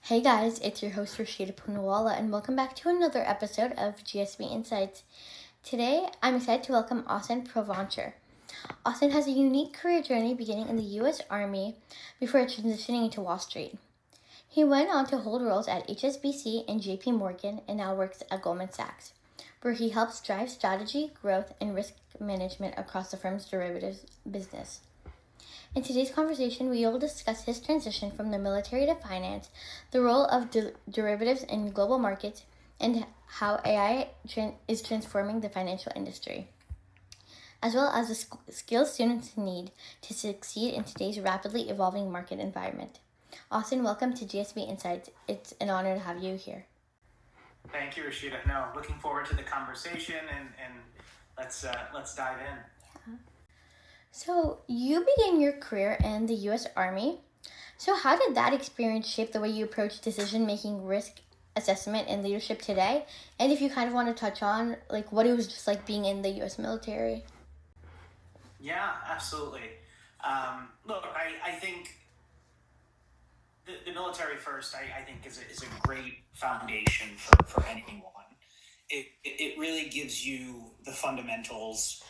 Hey guys, it's your host Rashida Poonawala and welcome back to another episode of GSB Insights. Today, I'm excited to welcome Austin Provancher. Austin has a unique career journey beginning in the U.S. Army before transitioning into Wall Street. He went on to hold roles at HSBC and JP Morgan and now works at Goldman Sachs, where he helps drive strategy, growth, and risk management across the firm's derivatives business. In today's conversation, we will discuss his transition from the military to finance, the role of derivatives in global markets, and how AI is transforming the financial industry, as well as the skills students need to succeed in today's rapidly evolving market environment. Austin, welcome to GSB Insights. It's an honor to have you here. Thank you, Rashida. No, looking forward to the conversation and let's dive in. Yeah. So you began your career in the U.S. Army. So how did that experience shape the way you approach decision-making, risk assessment, and leadership today? And if you kind of want to touch on what it was just like being in the U.S. military. Yeah, absolutely. Look, I think the military first, I think is a great foundation for anyone. It really gives you the fundamentals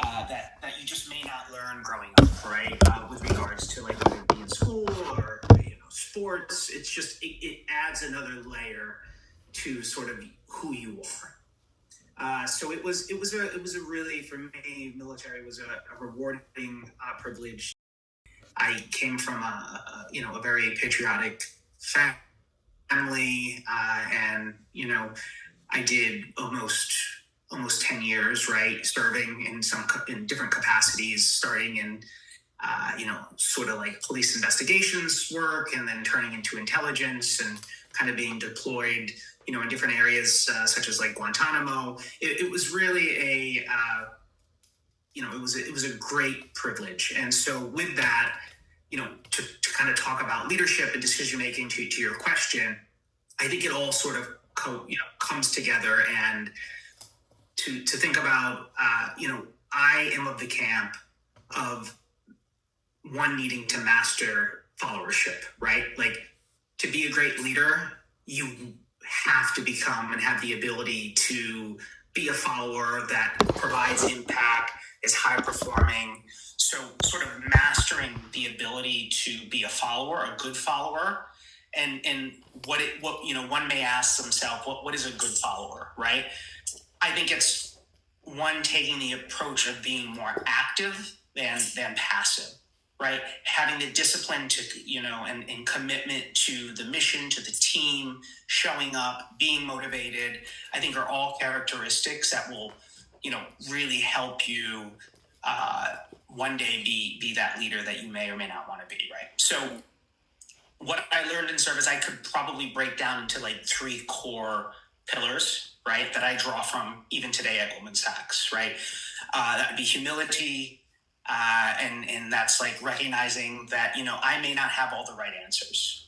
that you just may not learn growing up, right? With regards to whether it be in school or sports, it's just it adds another layer to sort of who you are. So it was a really, for me, military was a rewarding privilege. I came from a very patriotic family, and I did almost 10 years, right, serving in different capacities, starting in sort of like police investigations work, and then turning into intelligence, and kind of being deployed in different areas such as like Guantanamo. It was really it was a great privilege. And so with that, to kind of talk about leadership and decision making, to your question, I think it all sort of comes together. And to think about, I am of the camp of one needing to master followership, right? Like, to be a great leader, you have to become and have the ability to be a follower that provides impact, is high performing. So sort of mastering the ability to be a follower, a good follower. And what one may ask themselves, what is a good follower, right? I think it's one taking the approach of being more active than passive, right? Having the discipline to, and commitment to the mission, to the team, showing up, being motivated, I think are all characteristics that will, really help you one day be that leader that you may or may not want to be, right? So what I learned in service, I could probably break down into like three core pillars, right, that I draw from even today at Goldman Sachs, right? That would be humility, and that's like recognizing that, I may not have all the right answers.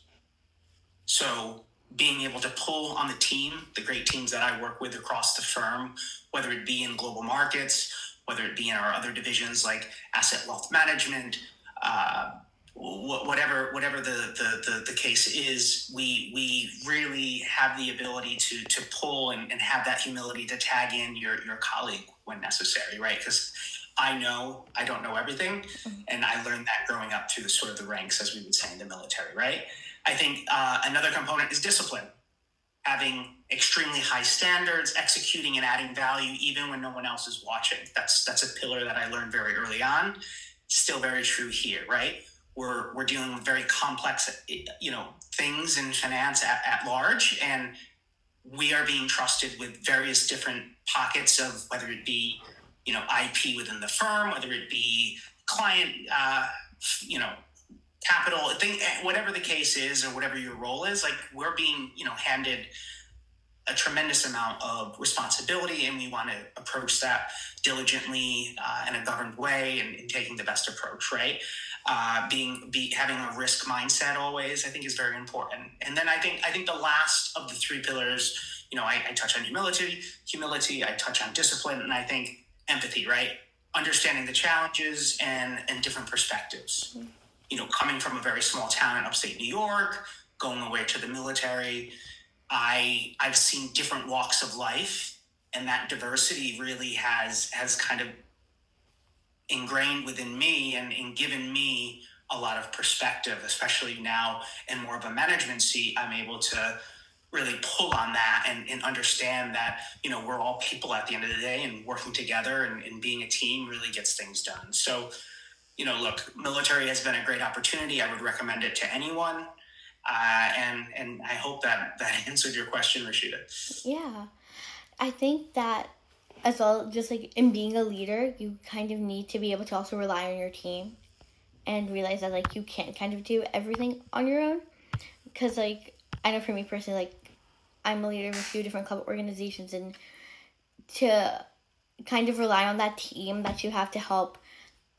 So being able to pull on the team, the great teams that I work with across the firm, whether it be in global markets, whether it be in our other divisions like asset wealth management, whatever the case is, we really have the ability to pull and have that humility to tag in your colleague when necessary, right? Because I know I don't know everything, and I learned that growing up through the ranks, as we would say in the military, right? I think another component is discipline. Having extremely high standards, executing and adding value even when no one else is watching. That's a pillar that I learned very early on. Still very true here, right? We're dealing with very complex, things in finance at large, and we are being trusted with various different pockets of whether it be, IP within the firm, whether it be client, capital, whatever the case is, or whatever your role is. Like, we're being, handed a tremendous amount of responsibility, and we want to approach that diligently in a governed way and taking the best approach, right? Having a risk mindset always, I think, is very important. And then I think the last of the three pillars, I touch on humility, I touch on discipline, and I think empathy, right? Understanding the challenges and different perspectives. Coming from a very small town in upstate New York, going away to the military, I've seen different walks of life, and that diversity really has kind of ingrained within me and given me a lot of perspective, especially now in more of a management seat. I'm able to really pull on that and understand that, we're all people at the end of the day, and working together and being a team really gets things done. So, look, military has been a great opportunity. I would recommend it to anyone. And I hope that answered your question, Rashida. Yeah, I think that as well, just like in being a leader, you kind of need to be able to also rely on your team and realize that like you can't kind of do everything on your own. Because like I know for me personally, like I'm a leader of a few different club organizations, and to kind of rely on that team that you have to help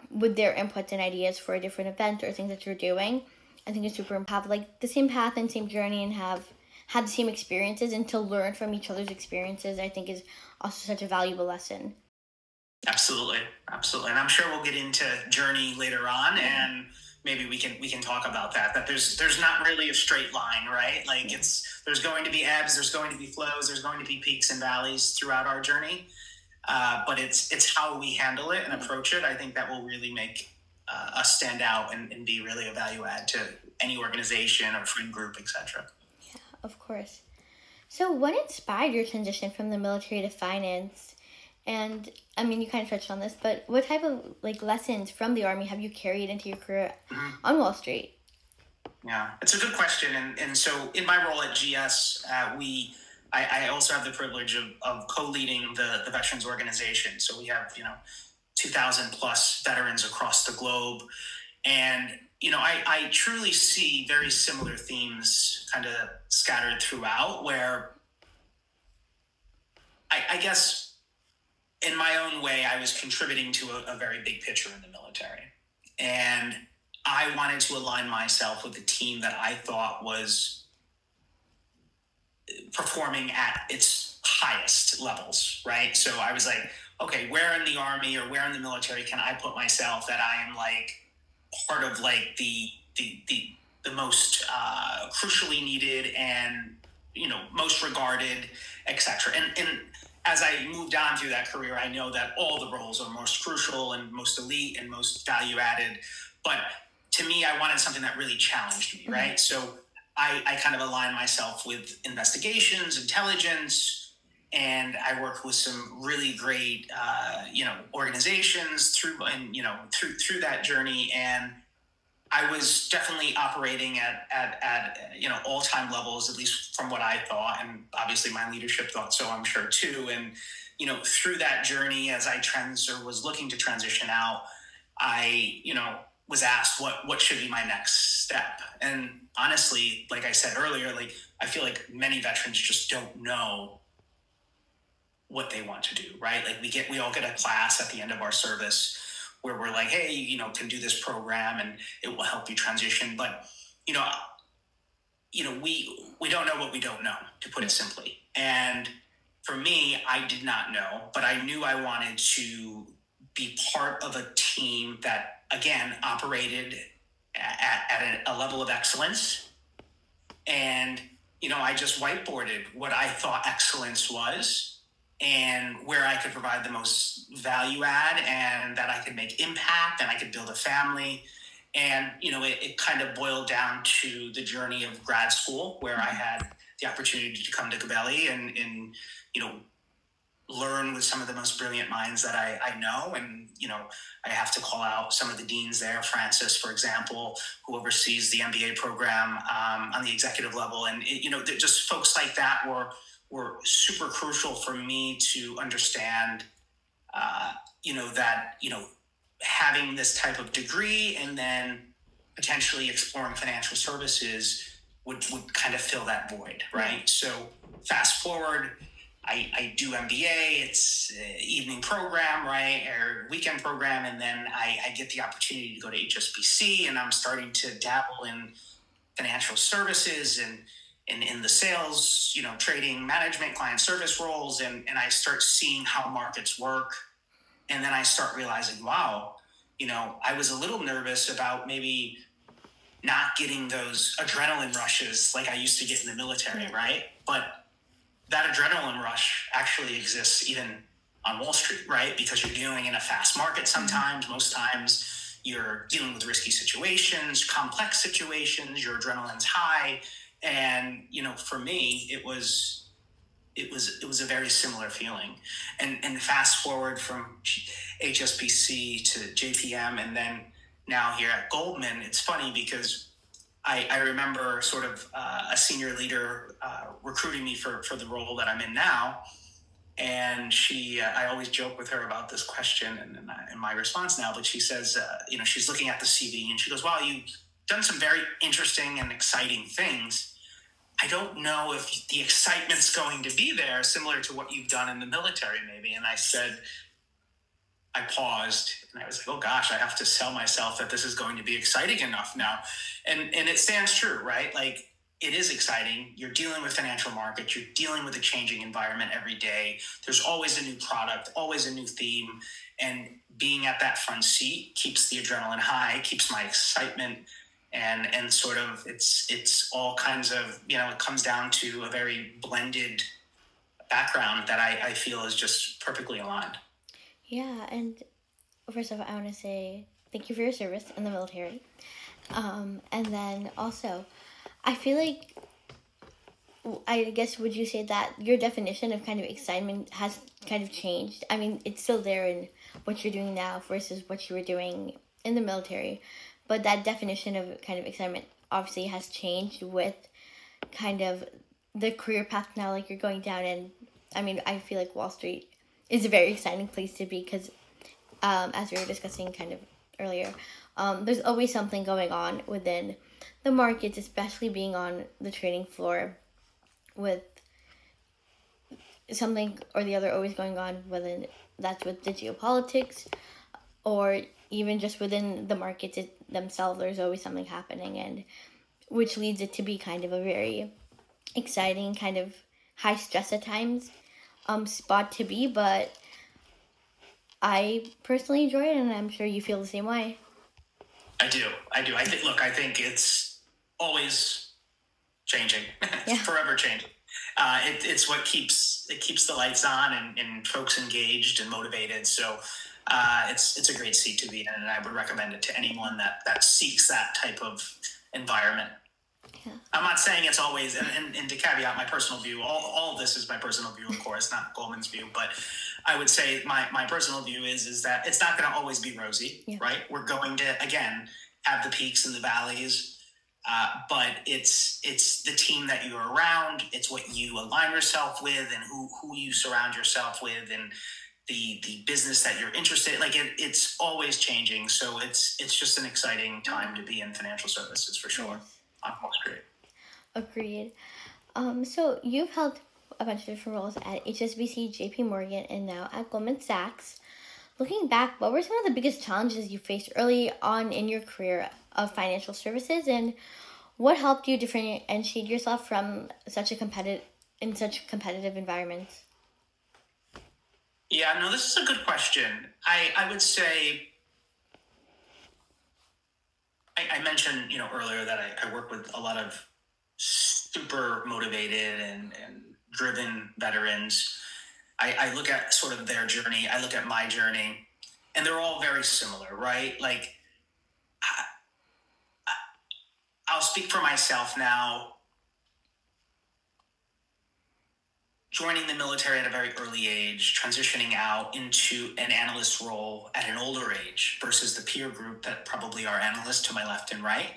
with their inputs and ideas for a different event or things that you're doing, I think it's super important to have like the same path and same journey and have had the same experiences, and to learn from each other's experiences, I think is also such a valuable lesson. Absolutely. And I'm sure we'll get into journey later on, and maybe we can talk about that there's not really a straight line, right? Like there's going to be ebbs, there's going to be flows, there's going to be peaks and valleys throughout our journey. But it's how we handle it and approach it. I think that will really make us stand out and be really a value add to any organization or friend group, etc. Yeah, of course. So what inspired your transition from the military to finance? And I mean, you kind of touched on this, but what type of like lessons from the Army have you carried into your career on Wall Street? Yeah, it's a good question. And so in my role at GS, I also have the privilege of co-leading the veterans organization. So we have, 2,000 plus veterans across the globe. And, I truly see very similar themes kind of scattered throughout, where I guess in my own way, I was contributing to a very big picture in the military. And I wanted to align myself with the team that I thought was performing at its highest levels, right? So I was like, okay, where in the Army or where in the military can I put myself that I am like part of like the most crucially needed and, most regarded, etc. And as I moved on through that career, I know that all the roles are most crucial and most elite and most value added. But to me, I wanted something that really challenged me, right? So I kind of aligned myself with investigations, intelligence, and I worked with some really great, organizations through that journey. And I was definitely operating at all-time levels, at least from what I thought, and obviously my leadership thought so, I'm sure too. And through that journey, as I was looking to transition out, I was asked what should be my next step. And honestly, like I said earlier, like I feel like many veterans just don't know what they want to do, right? Like we all get a class at the end of our service where we're like, hey, can do this program and it will help you transition. But, we don't know what we don't know, to put it simply. And for me, I did not know, but I knew I wanted to be part of a team that, again, operated at a level of excellence. And, I just whiteboarded what I thought excellence was, and where I could provide the most value add, and that I could make impact, and I could build a family. And, it kind of boiled down to the journey of grad school, where I had the opportunity to come to Gabelli and learn with some of the most brilliant minds that I know. And, I have to call out some of the deans there, Francis, for example, who oversees the MBA program on the executive level. And, just folks like that were super crucial for me to understand, that, having this type of degree and then potentially exploring financial services would kind of fill that void, right? So fast forward, I do MBA, it's an evening program, right, or weekend program, and then I get the opportunity to go to HSBC, and I'm starting to dabble in financial services and in the sales, trading, management, client service roles, and I start seeing how markets work. And then I start realizing, wow, I was a little nervous about maybe not getting those adrenaline rushes like I used to get in the military, right? But that adrenaline rush actually exists even on Wall Street, right? Because you're dealing in a fast market sometimes. Most times you're dealing with risky situations, complex situations, your adrenaline's high. And, for me, it was a very similar feeling. And fast forward from HSBC to JPM and then now here at Goldman, it's funny because I remember sort of a senior leader recruiting me for the role that I'm in now. And I always joke with her about this question and my response now, but she says, she's looking at the CV and she goes, "Wow, you've done some very interesting and exciting things. I don't know if the excitement's going to be there, similar to what you've done in the military, maybe." And I paused and I was like, oh gosh, I have to sell myself that this is going to be exciting enough now. And it stands true, right? Like, it is exciting. You're dealing with financial markets. You're dealing with a changing environment every day. There's always a new product, always a new theme. And being at that front seat keeps the adrenaline high, keeps my excitement. And sort of it's all kinds of, it comes down to a very blended background that I feel is just perfectly aligned. Yeah, and first of all, I want to say thank you for your service in the military. And then also, I feel like, I guess, would you say that your definition of kind of excitement has kind of changed? I mean, it's still there in what you're doing now versus what you were doing in the military, but that definition of kind of excitement obviously has changed with kind of the career path now, like you're going down. And I mean, I feel like Wall Street is a very exciting place to be because, as we were discussing kind of earlier, there's always something going on within the markets, especially being on the trading floor with something or the other always going on, whether that's with the geopolitics or even just within the markets themselves. There's always something happening, and which leads it to be kind of a very exciting, kind of high stress at times spot to be. But I personally enjoy it, and I'm sure you feel the same way. I do. I think it's always changing. It's forever changing. It's what keeps the lights on and folks engaged and motivated. So it's a great seat to be in, and I would recommend it to anyone that seeks that type of environment. Yeah. I'm not saying it's always, and to caveat my personal view, all of this is my personal view, of course, not Goldman's view, but I would say my personal view is that it's not going to always be rosy, right? We're going to, again, have the peaks and the valleys, but it's the team that you're around, it's what you align yourself with and who you surround yourself with, and the business that you're interested in. Like, it's always changing, so it's just an exciting time to be in financial services for sure. Yes. On Wall Street. Agreed. So you've held a bunch of different roles at HSBC, JP Morgan, and now at Goldman Sachs. Looking back, what were some of the biggest challenges you faced early on in your career of financial services, and what helped you differentiate yourself from such competitive environments? Yeah, no, this is a good question. I would say, I mentioned, earlier that I work with a lot of super motivated and driven veterans. I look at sort of their journey. I look at my journey, and they're all very similar, right? Like, I'll speak for myself now. Joining the military at a very early age, transitioning out into an analyst role at an older age versus the peer group that probably are analysts to my left and right.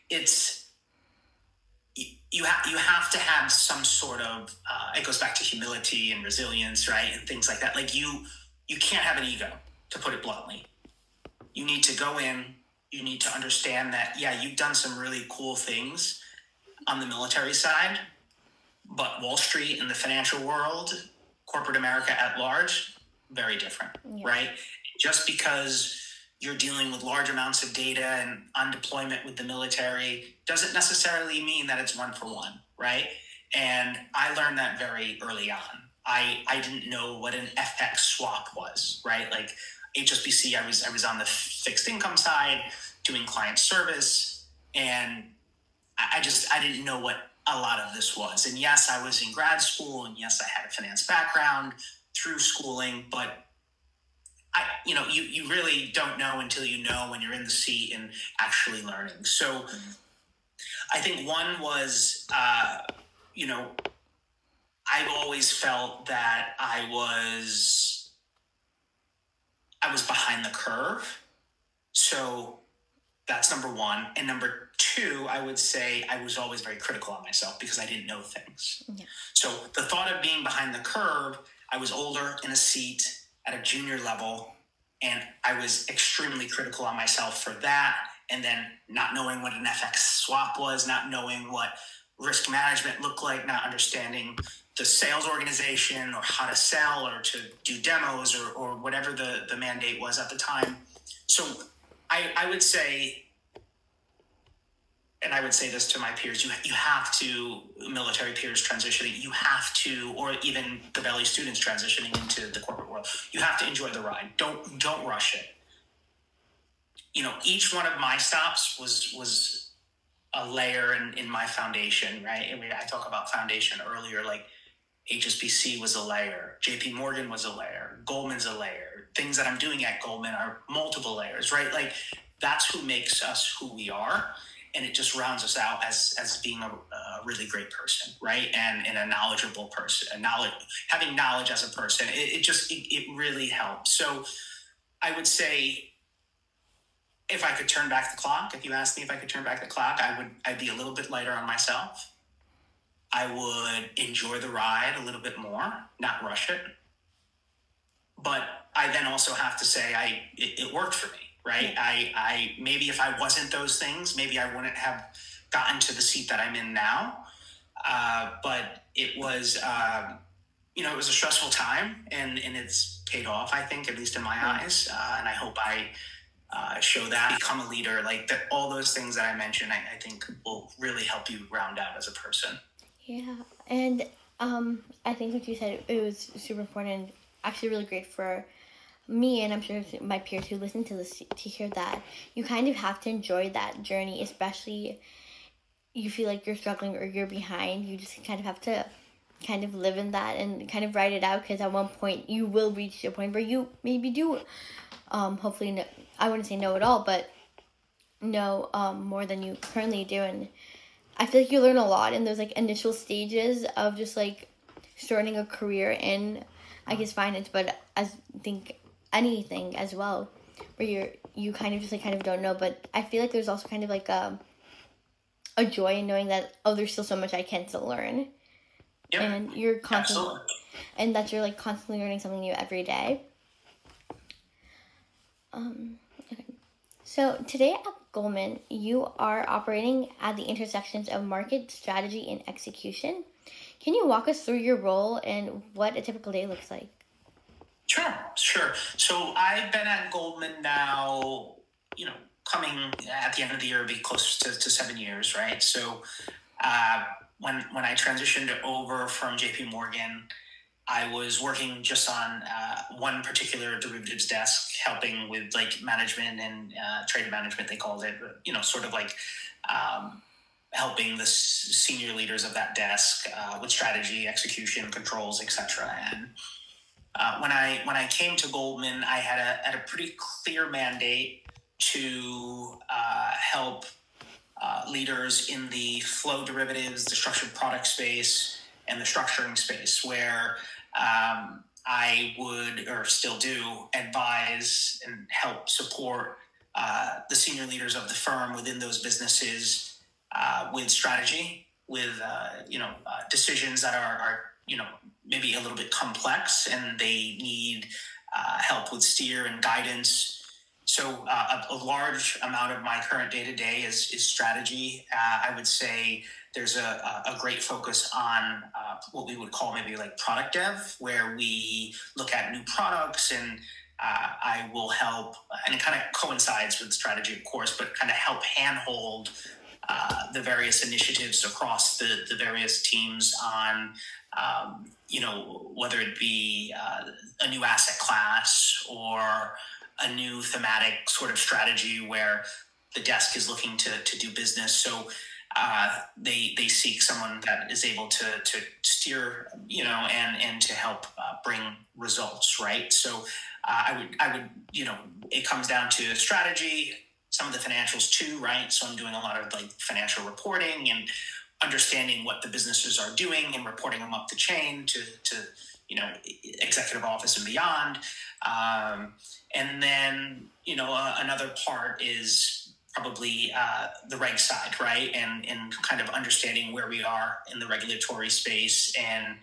It's you have to have some sort of it goes back to humility and resilience, right, and things like that. Like, you can't have an ego, to put it bluntly. You need to go in. You need to understand that, yeah, you've done some really cool things on the military side, but Wall Street and the financial world, corporate America at large, very different, right? Just because you're dealing with large amounts of data and on deployment with the military doesn't necessarily mean that it's one for one, right? And I learned that very early on. I didn't know what an FX swap was, right? Like, HSBC, I was on the fixed income side doing client service. And I didn't know what a lot of this was. And yes, I was in grad school, and yes, I had a finance background through schooling, but you really don't know until you know when you're in the seat and actually learning. So I think one was, I've always felt that I was behind the curve. So that's number one. And number two, I would say I was always very critical on myself because I didn't know things. Yeah. So the thought of being behind the curve, I was older in a seat at a junior level, and I was extremely critical on myself for that. And then not knowing what an FX swap was, not knowing what risk management looked like, not understanding the sales organization or how to sell or to do demos or whatever the mandate was at the time. So I would say, and I would say this to my peers, you have to, military peers transitioning, you have to, or even the Belly students transitioning into the corporate world, you have to enjoy the ride. Don't rush it. Each one of my stops was a layer in my foundation, right? I mean, I talk about foundation earlier, like HSBC was a layer, JP Morgan was a layer, Goldman's a layer. Things that I'm doing at Goldman are multiple layers, right? Like that's who makes us who we are. And it just rounds us out as being a really great person, right? And a knowledgeable person, having knowledge as a person, it really helps. So I would say, if I could turn back the clock, if you asked me if I could turn back the clock, I'd be a little bit lighter on myself. I would enjoy the ride a little bit more, not rush it. But I then also have to say it worked for me, right? I maybe if I wasn't those things, maybe I wouldn't have gotten to the seat that I'm in now. But it was, it was a stressful time, and it's paid off, I think, at least in my eyes. And I hope I show that, become a leader, like that. All those things that I mentioned, I think will really help you round out as a person. Yeah, and I think what you said, it was super important, actually really great for me, and I'm sure my peers who listen to this, to hear that you kind of have to enjoy that journey, especially you feel like you're struggling or you're behind. You just kind of have to kind of live in that and kind of write it out, because at one point you will reach a point where you maybe do hopefully know, I wouldn't say know it all, but know more than you currently do. And I feel like you learn a lot in those like initial stages of just like starting a career in, I guess, finance, but I think anything as well, where you kind of just like kind of don't know. But I feel like there's also kind of like a joy in knowing that, oh, there's still so much I can still learn. Yep. And you're constantly, Absolutely. and that you're like constantly learning something new every day. Okay. So today at Goldman, you are operating at the intersections of market strategy and execution. Can you walk us through your role and what a typical day looks like? Sure. So I've been at Goldman now, coming at the end of the year, it'll be close to 7 years, right? So when I transitioned over from JP Morgan, I was working just on one particular derivatives desk, helping with like management and trade management, they called it, sort of like helping the senior leaders of that desk with strategy, execution, controls, etc. And when I came to Goldman, I had a pretty clear mandate to help leaders in the flow derivatives, the structured product space, and the structuring space, where I would, or still do, advise and help support the senior leaders of the firm within those businesses with strategy, with decisions that are maybe a little bit complex, and they need help with steer and guidance. So a large amount of my current day-to-day is strategy. I would say there's a great focus on what we would call maybe like product dev, where we look at new products, and I will help, and it kind of coincides with strategy, of course, but kind of help handhold the various initiatives across the various teams on, whether it be a new asset class or a new thematic sort of strategy where the desk is looking to do business. So they seek someone that is able to steer, and to help bring results, right? So I would, it comes down to strategy, some of the financials too, right? So I'm doing a lot of like financial reporting and understanding what the businesses are doing and reporting them up the chain to executive office and beyond. And then, another part is probably the reg side, right? And kind of understanding where we are in the regulatory space. And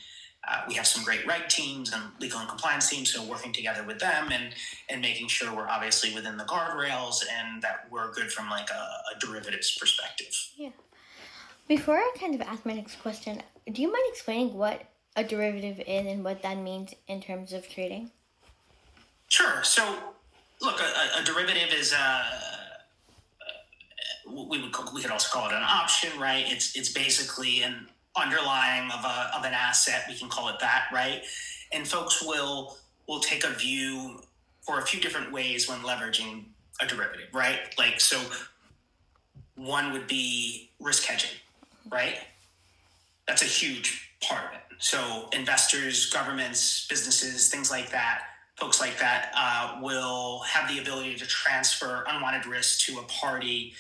we have some great reg teams and legal and compliance teams, so working together with them and making sure we're obviously within the guardrails and that we're good from like a derivatives perspective. Yeah. Before I kind of ask my next question, do you mind explaining what a derivative is and what that means in terms of trading? Sure. So, look, a derivative is we could also call it an option, right? It's basically an underlying of an asset. We can call it that, right? And folks will take a view for a few different ways when leveraging a derivative, right? Like, so one would be risk hedging, right? That's a huge part of it. So investors, governments, businesses, things like that, folks like that will have the ability to transfer unwanted risk to a party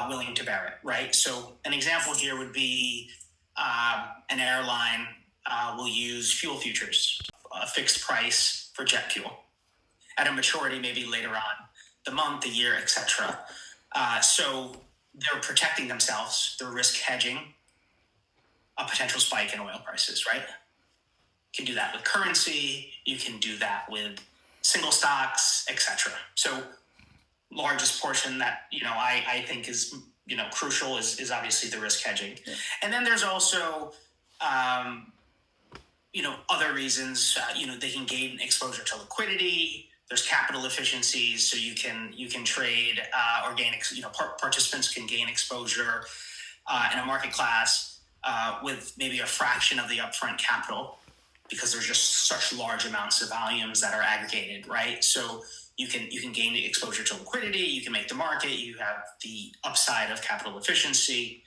willing to bear it, right? So an example here would be an airline will use fuel futures, a fixed price for jet fuel at a maturity maybe later on, the month, the year, etc. So they're protecting themselves, they're risk hedging a potential spike in oil prices, right? You can do that with currency, you can do that with single stocks, etc. So largest portion that, I think is, crucial is obviously the risk hedging. Yeah. And then there's also, other reasons, they can gain exposure to liquidity. There's capital efficiencies, so you can trade or gain, participants can gain exposure in a market class with maybe a fraction of the upfront capital because there's just such large amounts of volumes that are aggregated, right? So you can gain the exposure to liquidity, you can make the market, you have the upside of capital efficiency.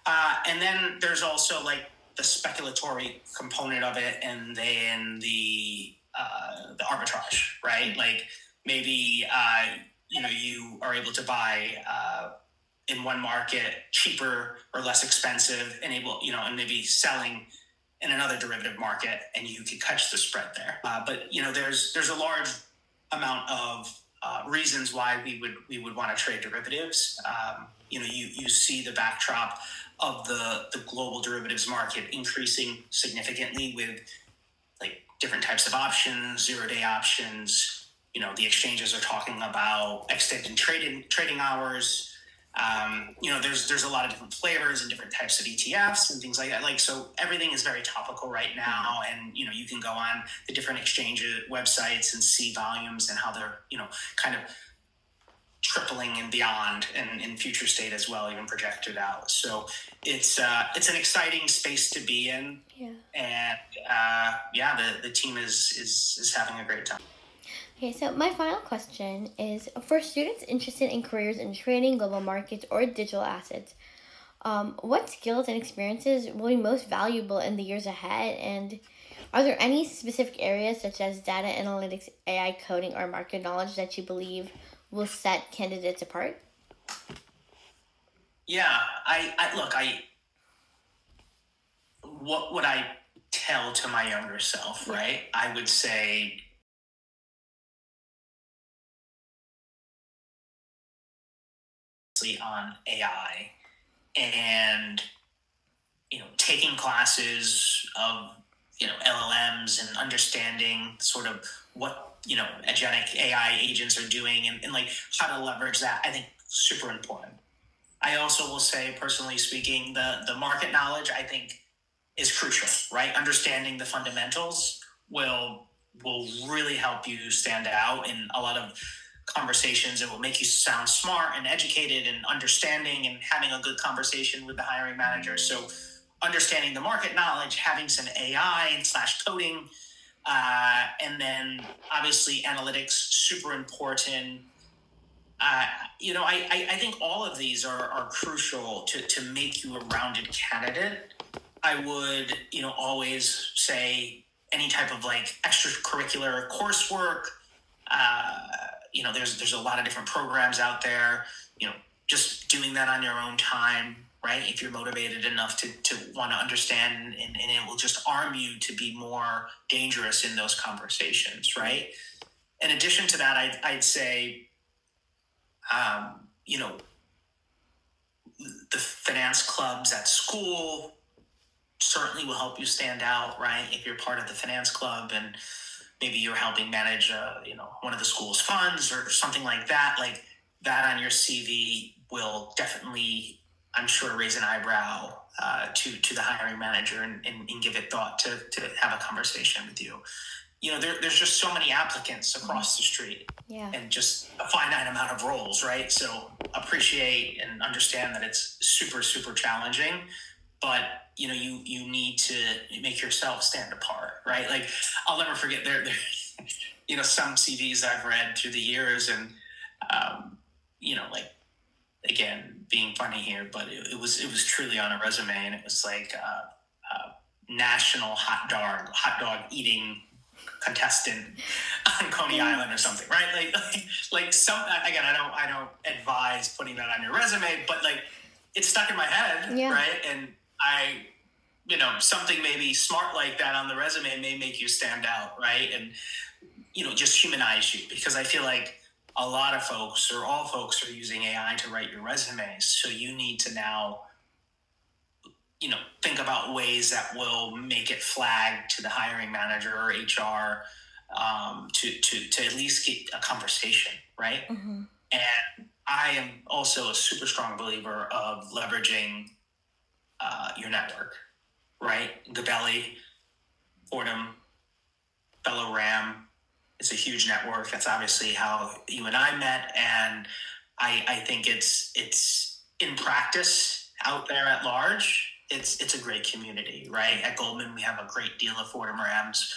And then there's also like the speculatory component of it, and then the arbitrage, right? Like maybe, you are able to buy in one market cheaper or less expensive and and maybe selling in another derivative market, and you could catch the spread there. But there's a large amount of reasons why we would want to trade derivatives. You see the backdrop of the global derivatives market increasing significantly with like different types of options, 0-day options. The exchanges are talking about extended trading hours. There's a lot of different flavors and different types of ETFs and things like that. Like, so everything is very topical right now. And, you can go on the different exchange websites and see volumes and how they're, kind of tripling and beyond and in future state as well, even projected out. So it's an exciting space to be in. Yeah. And the team is having a great time. Okay, so my final question is, for students interested in careers in trading, global markets, or digital assets, what skills and experiences will be most valuable in the years ahead? And are there any specific areas such as data analytics, AI coding, or market knowledge that you believe will set candidates apart? Yeah, what would I tell to my younger self, right? I would say, on AI and taking classes of LLMs and understanding sort of what agentic AI agents are doing and like how to leverage that, I think super important. I also will say, personally speaking, the market knowledge I think is crucial, right? Understanding the fundamentals will really help you stand out in a lot of conversations. It will make you sound smart and educated and understanding and having a good conversation with the hiring manager. So understanding the market knowledge, having some AI / coding, and then obviously analytics, super important. I think all of these are crucial to make you a rounded candidate. I would, always say any type of like extracurricular coursework. There's a lot of different programs out there. Just doing that on your own time, right? If you're motivated enough to want to understand, and it will just arm you to be more dangerous in those conversations, right? In addition to that, I'd say, you know, the finance clubs at school certainly will help you stand out, right? If you're part of the finance club and maybe you're helping manage, one of the school's funds or something like that, on your CV will definitely, I'm sure, raise an eyebrow to the hiring manager and give it thought to have a conversation with you. There's just so many applicants across the street, and just a finite amount of roles, right? So appreciate and understand that it's super, super challenging, but you need to make yourself stand apart, right? Like, I'll never forget there some CVs I've read through the years, and again, being funny here, but it was truly on a resume, and it was like national hot dog eating contestant on Coney Island or something, right? Like some, again, I don't advise putting that on your resume, but it's stuck in my head, right? And something maybe smart like that on the resume may make you stand out, right? And just humanize you, because I feel like a lot of folks, or all folks, are using AI to write your resumes. So you need to now think about ways that will make it flag to the hiring manager or HR to at least get a conversation, right? Mm-hmm. And I am also a super strong believer of leveraging your network, right? Gabelli, Fordham, Fellow Ram. It's a huge network. That's obviously how you and I met, and I think it's in practice out there at large. It's a great community, right? At Goldman, we have a great deal of Fordham Rams,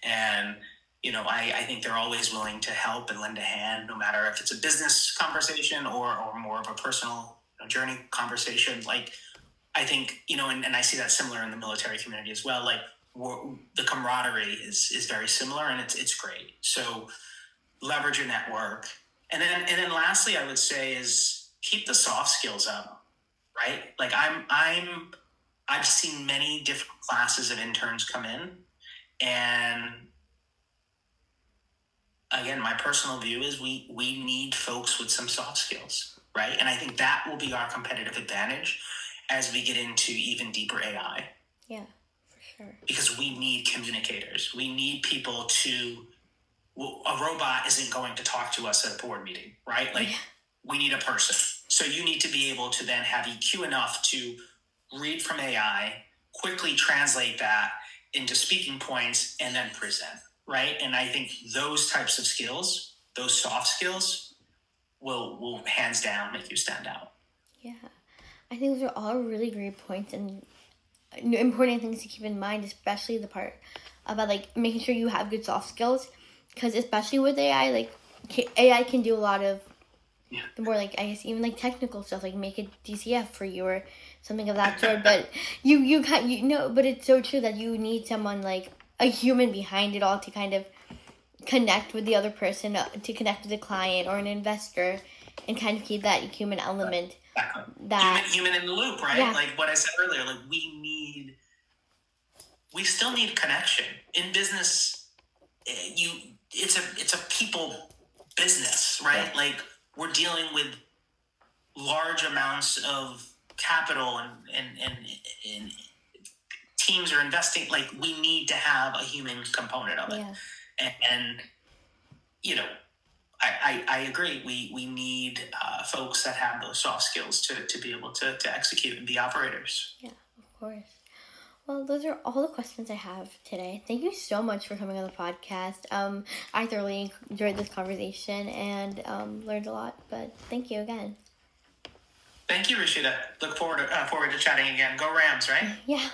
and I think they're always willing to help and lend a hand, no matter if it's a business conversation or more of a personal journey conversation. I think and I see that similar in the military community as well. The camaraderie is very similar, and it's great. So leverage your network, and then lastly, I would say is keep the soft skills up, right? I've seen many different classes of interns come in, and again, my personal view is we need folks with some soft skills, right? And I think that will be our competitive advantage as we get into even deeper AI. Yeah, for sure. Because we need communicators. We need people a robot isn't going to talk to us at a board meeting, right? We need a person. So you need to be able to then have EQ enough to read from AI, quickly translate that into speaking points, and then present, right? And I think those types of skills, those soft skills, will hands down make you stand out. Yeah, I think those are all really great points and important things to keep in mind, especially the part about making sure you have good soft skills, because especially with AI, AI can do a lot of the more I guess even technical stuff, make a DCF for you or something of that sort. But but it's so true that you need someone a human behind it all to kind of connect with the other person, to connect with the client or an investor, and kind of keep that human element. Exactly. That human in the loop, right? Yeah. Like what I said earlier, we still need connection in business. It's a people business, right? Yeah. We're dealing with large amounts of capital, and teams are investing. We need to have a human component of it. Yeah. And I agree. We need folks that have those soft skills to be able to execute and be operators. Yeah, of course. Well, those are all the questions I have today. Thank you so much for coming on the podcast. I thoroughly enjoyed this conversation and learned a lot, but thank you again. Thank you, Rashida. Look forward to chatting again. Go Rams, right? Yeah.